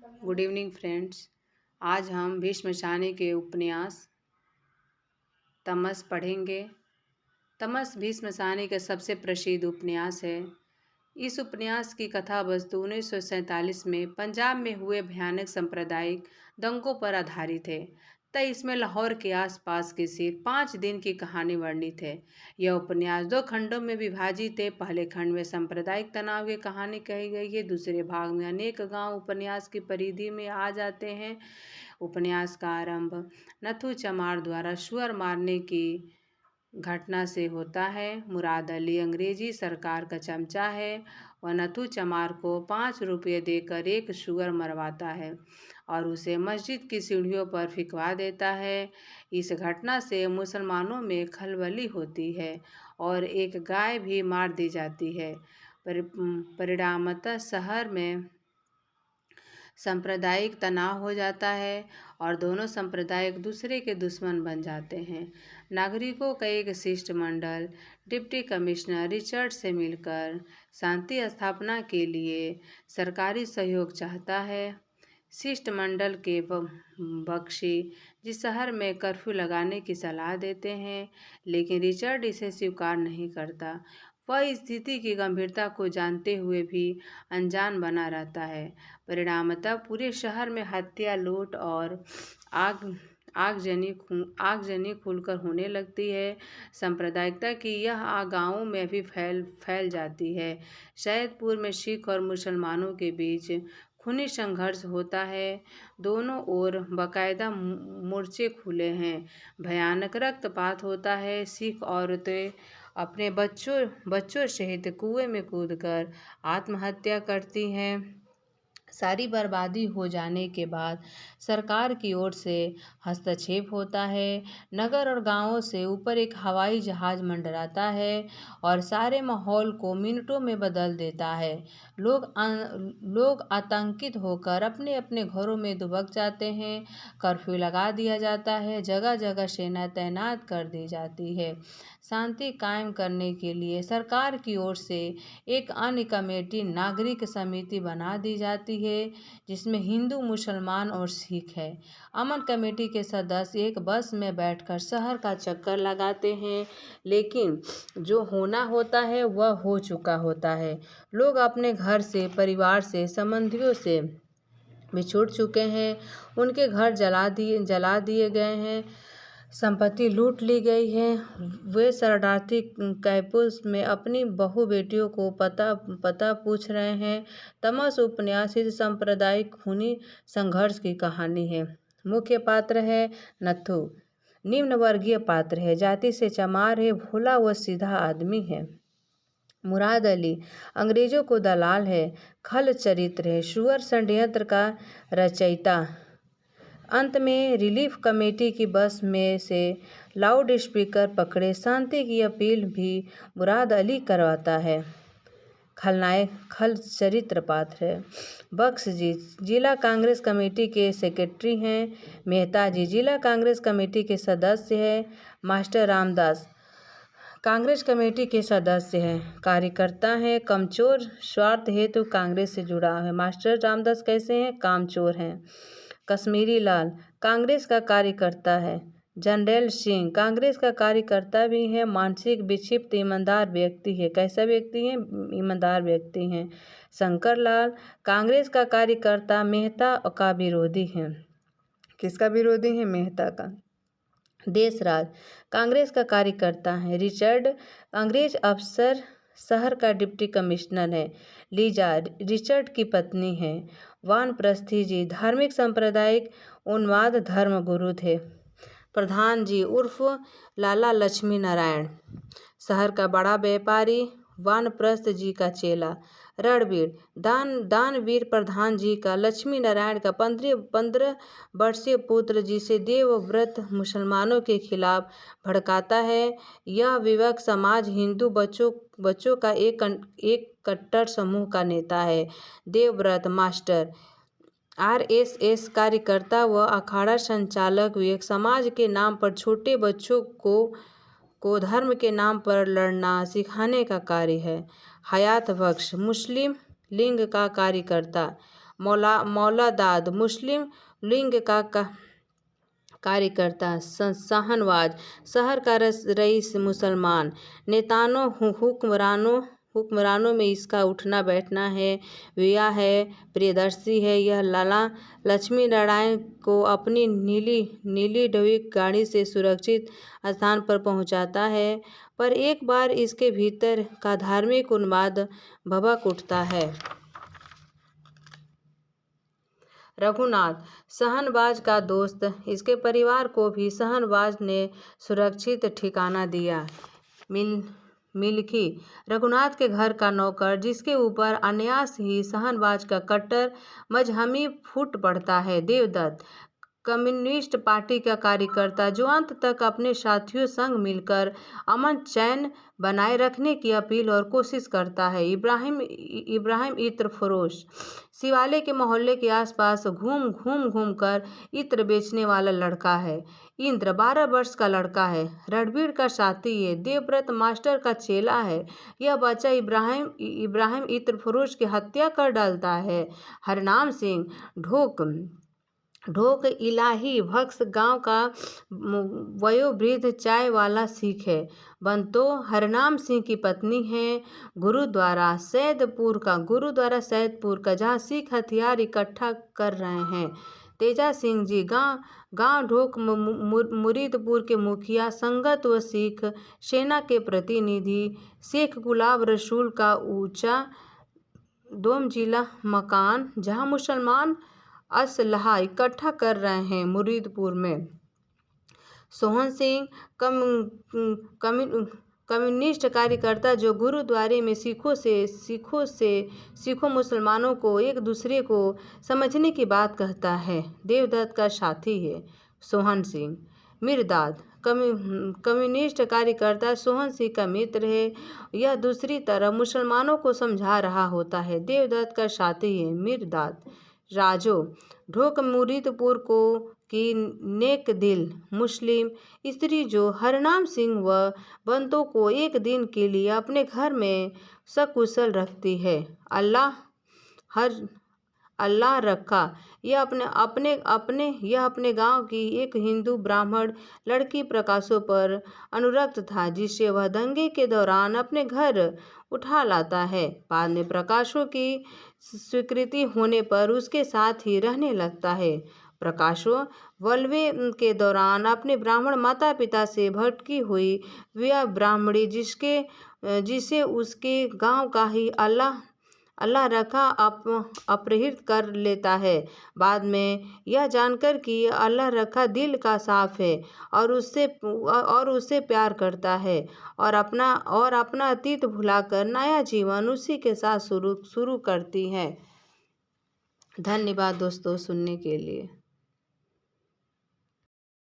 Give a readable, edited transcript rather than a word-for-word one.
Good evening friends. आज हम भीष्म सानी के उपन्यास तमस पढ़ेंगे। तमस भीष्म सानी का सबसे प्रसिद्ध उपन्यास है। इस उपन्यास की कथा वस्तु 1947 में पंजाब में हुए भयानक सांप्रदायिक दंगों पर आधारित है। तय इसमें लाहौर के आसपास की सिर्फ 5 दिन की कहानी वर्णित है। यह उपन्यास 2 खंडों में विभाजित है। पहले खंड में सांप्रदायिक तनाव की कहानी कही गई है। दूसरे भाग में अनेक गांव उपन्यास की परिधि में आ जाते हैं। उपन्यास का आरंभ नथु चमार द्वारा सुअर मारने की घटना से होता है। मुराद अली अंग्रेजी सरकार का चमचा है। वह नथु चमार को 5 रुपये देकर एक सुअर मरवाता है और उसे मस्जिद की सीढ़ियों पर फिकवा देता है। इस घटना से मुसलमानों में खलबली होती है और एक गाय भी मार दी जाती है। परिणामतः शहर में सांप्रदायिक तनाव हो जाता है और दोनों संप्रदाय एक दूसरे के दुश्मन बन जाते हैं। नागरिकों का एक शिष्टमंडल डिप्टी कमिश्नर रिचर्ड से मिलकर शांति स्थापना के लिए सरकारी सहयोग चाहता है। शिष्टमंडल के बख्शी जिस शहर में कर्फ्यू लगाने की सलाह देते हैं, लेकिन रिचर्ड इसे स्वीकार नहीं करता। वह स्थिति की गंभीरता को जानते हुए भी अनजान बना रहता है। परिणामतः पूरे शहर में हत्या, लूट और आगजनी खुलकर होने लगती है। सांप्रदायिकता की यह आग गाँवों में भी फैल जाती है। सैयदपुर में सिख और मुसलमानों के बीच खूनी संघर्ष होता है। दोनों ओर बाकायदा मोर्चे खुले हैं। भयानक रक्तपात होता है। सिख औरतें अपने बच्चों सहित कुएं में कूदकर आत्महत्या करती हैं। सारी बर्बादी हो जाने के बाद सरकार की ओर से हस्तक्षेप होता है। नगर और गांवों से ऊपर एक हवाई जहाज मंडराता है और सारे माहौल को मिनटों में बदल देता है। लोग आतंकित होकर अपने अपने घरों में दुबक जाते हैं। कर्फ्यू लगा दिया जाता है। जगह जगह सेना तैनात कर दी जाती है। शांति कायम करने के लिए सरकार की ओर से एक अन्य कमेटी नागरिक समिति बना दी जाती है, जिसमें हिंदू, मुसलमान और सिख है। अमन कमेटी के सदस्य एक बस में बैठकर शहर का चक्कर लगाते हैं, लेकिन जो होना होता है वह हो चुका होता है। लोग अपने घर से, परिवार से, संबंधियों से बिछुड़ चुके हैं। उनके घर जला दिए गए हैं। संपत्ति लूट ली गई है। वे शरणार्थी कैंपों में अपनी बहू बेटियों को पता पूछ रहे हैं। तमस उपन्यास इस सांप्रदायिक खूनी संघर्ष की कहानी है। मुख्य पात्र है नथु, निम्न वर्गीय पात्र है, जाति से चमार है, भोला व सीधा आदमी है। मुराद अली अंग्रेजों को दलाल है, खल चरित्र है, सुअर षड्यंत्र का रचयिता। अंत में रिलीफ कमेटी की बस में से लाउड स्पीकर पकड़े शांति की अपील भी मुराद अली करवाता है। खलनायक खल चरित्र पात्र है। बख्श जी जिला कांग्रेस कमेटी के सेक्रेटरी हैं। मेहता जी जिला कांग्रेस कमेटी के सदस्य हैं। मास्टर रामदास कांग्रेस कमेटी के सदस्य हैं। कार्यकर्ता हैं। कमचोर स्वार्थ हेतु कांग्रेस से जुड़ा है। मास्टर रामदास कैसे हैं? कामचोर हैं। कश्मीरी लाल कांग्रेस का कार्यकर्ता है। जनरल सिंह कांग्रेस का कार्यकर्ता भी है। मानसिक विक्षिप्त ईमानदार व्यक्ति है। कैसा व्यक्ति है? ईमानदार व्यक्ति हैं। शंकर लाल कांग्रेस का कार्यकर्ता, मेहता का विरोधी है। किसका विरोधी है? मेहता का। देशराज कांग्रेस का कार्यकर्ता है। रिचर्ड अंग्रेज अफसर, शहर का डिप्टी कमिश्नर है। लीजा रिचर्ड की पत्नी है। वानप्रस्थी जी धार्मिक सांप्रदायिक उन्माद धर्म गुरु थे। प्रधान जी उर्फ लाला लक्ष्मी नारायण शहर का बड़ा व्यापारी, वानप्रस्थ जी का चेला। रणवीर दानवीर प्रधान जी का लक्ष्मी नारायण का 15 वर्षीय पुत्र, जिसे देवव्रत मुसलमानों के खिलाफ भड़काता है। यह विवेक समाज हिंदू बच्चों का एक कट्टर समूह का नेता है। देवव्रत मास्टर RSS कार्यकर्ता व अखाड़ा संचालक। विवेक समाज के नाम पर छोटे बच्चों को धर्म के नाम पर लड़ना सिखाने का कार्य है। हयात बख्श मुस्लिम लीग का कार्यकर्ता। मौलादाद मुस्लिम लीग का कार्यकर्ता, शाहनवाज शहर का रईस, मुसलमान नेताओं हुक्मरानों में इसका उठना बैठना है। विया है, प्रियदर्शी है। यह लाला लक्ष्मी नारायण को अपनी नीली ढवी गाड़ी से सुरक्षित स्थान पर पहुंचाता है, पर एक बार इसके भीतर का धार्मिक उन्माद भभक उठता है। रघुनाथ शाहनवाज का दोस्त, इसके परिवार को भी शाहनवाज ने सुरक्षित ठिकाना दिया। मिल्की रघुनाथ के घर का नौकर, जिसके ऊपर अनायास ही शाहनवाज का कट्टर मजहबी फूट पड़ता है। देवदत्त कम्युनिस्ट पार्टी का कार्यकर्ता, जो अंत तक अपने साथियों संग मिलकर अमन चैन बनाए रखने की अपील और कोशिश करता है। इब्राहिम इत्र फरोश शिवालय के मोहल्ले के आसपास घूम कर इत्र बेचने वाला लड़का है। इंद्र 12 वर्ष का लड़का है, रणबीर का साथी है, देवव्रत मास्टर का चेला है। यह बच्चा इब्राहिम इत्र फरोश की हत्या कर डालता है। हरनाम सिंह ढोक इलाही भक्स गांव का वयोवृद्ध चाय वाला सिख है। बंतो हरनाम सिंह की पत्नी है। गुरुद्वारा सैदपुर का जहां सिख हथियार इकट्ठा कर रहे हैं। तेजा सिंह जी गांव ढोक मुरीदपुर के मुखिया, संगत व सिख सेना के प्रतिनिधि। शेख गुलाब रसूल का ऊंचा दोमजिला मकान, जहां मुसलमान असलहा इकट्ठा कर रहे हैं। मुरीदपुर में सोहन सिंह कम्युनिस्ट कार्यकर्ता, जो गुरुद्वारे में सिखों मुसलमानों को एक दूसरे को समझने की बात कहता है। देवदत्त का साथी है सोहन सिंह। मिर्दाद कम्युनिस्ट कार्यकर्ता, सोहन सिंह का मित्र है। यह दूसरी तरफ मुसलमानों को समझा रहा होता है। देवदत्त का साथी है मिर्दाद। राजो ढोक मुरीदपुर की नेक दिल मुस्लिम स्त्री, जो हरनाम सिंह व बंतों को एक दिन के लिए अपने घर में सकुशल रखती है। अल्लाह रखा। यह अपने गांव की एक हिंदू ब्राह्मण लड़की प्रकाशों पर अनुरक्त था, जिसे वह दंगे के दौरान अपने घर उठा लाता है। बाद में प्रकाशों की स्वीकृति होने पर उसके साथ ही रहने लगता है। प्रकाशों वल्वे के दौरान अपने ब्राह्मण माता पिता से भटकी हुई वह ब्राह्मणी, जिसे उसके गांव का ही अल्लाह रखा अपहृत कर लेता है। बाद में यह जानकर कि अल्लाह रखा दिल का साफ है और उससे प्यार करता है, और अपना अतीत भुलाकर नया जीवन उसी के साथ शुरू करती है। धन्यवाद दोस्तों सुनने के लिए।